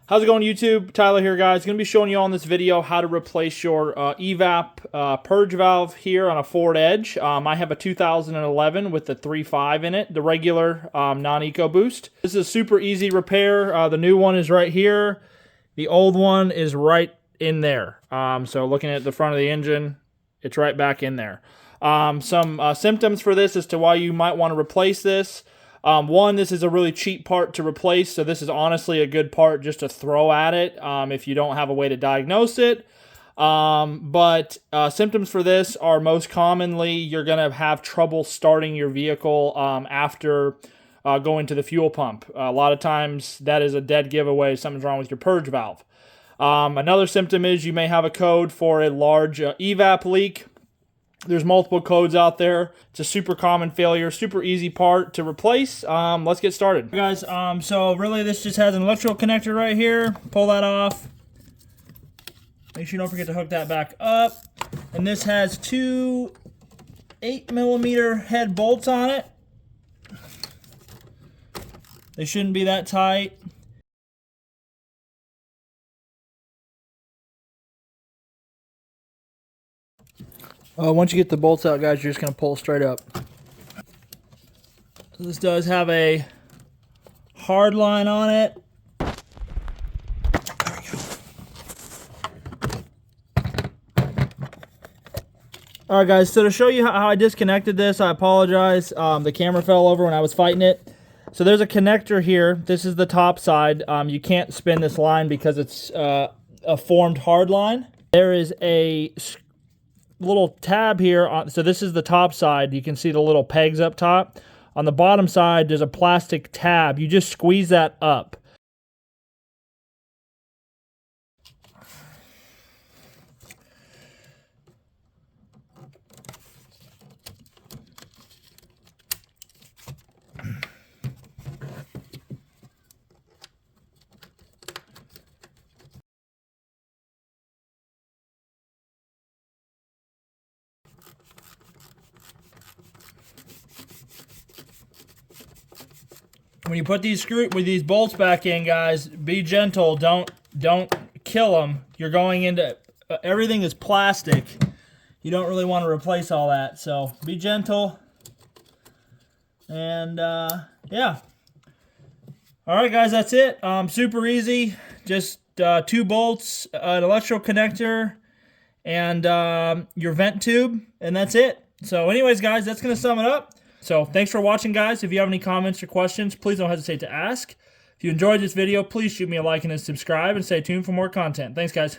How's it going, YouTube? Tyler here, guys. Going to be showing you all in this video how to replace your Evap Purge Valve here on a Ford Edge. I have a 2011 with the 3.5 in it, the regular non-EcoBoost. This is a super easy repair. The new one is right here. The old one is right in there. So looking at the front of the engine, it's right back in there. Some symptoms for this as to why you might want to replace this. One, this is a really cheap part to replace, so this is honestly a good part just to throw at it if you don't have a way to diagnose it. But symptoms for this are most commonly you're going to have trouble starting your vehicle after going to the fuel pump. A lot of times that is a dead giveaway, something's wrong with your purge valve. Another symptom is you may have a code for a large evap leak. There's multiple codes out there. It's a super common failure, super easy part to replace. Let's get started. Guys, so really this just has an electrical connector right here. Pull that off. Make sure you don't forget to hook that back up. And this has two 8mm head bolts on it. They shouldn't be that tight. Once you get the bolts out, guys, you're just going to pull straight up. So this does have a hard line on it. There we go. Alright, guys, so to show you how I disconnected this, I apologize. The camera fell over when I was fighting it. So there's a connector here. This is the top side. You can't spin this line because it's a formed hard line. There is a little tab here so this is the top side. You can see the little pegs up top. On the bottom side there's a plastic tab. You just squeeze that up. When you put these bolts back in, guys, be gentle. Don't kill them. You're going into everything is plastic. You don't really want to replace all that, so be gentle. And yeah. All right, guys, that's it. Super easy. Just 2 bolts, an electrical connector, and your vent tube, and that's it. So, anyways, guys, that's gonna sum it up. So, thanks for watching, guys. If you have any comments or questions, please don't hesitate to ask. If you enjoyed this video, please shoot me a like and a subscribe, and stay tuned for more content. Thanks, guys.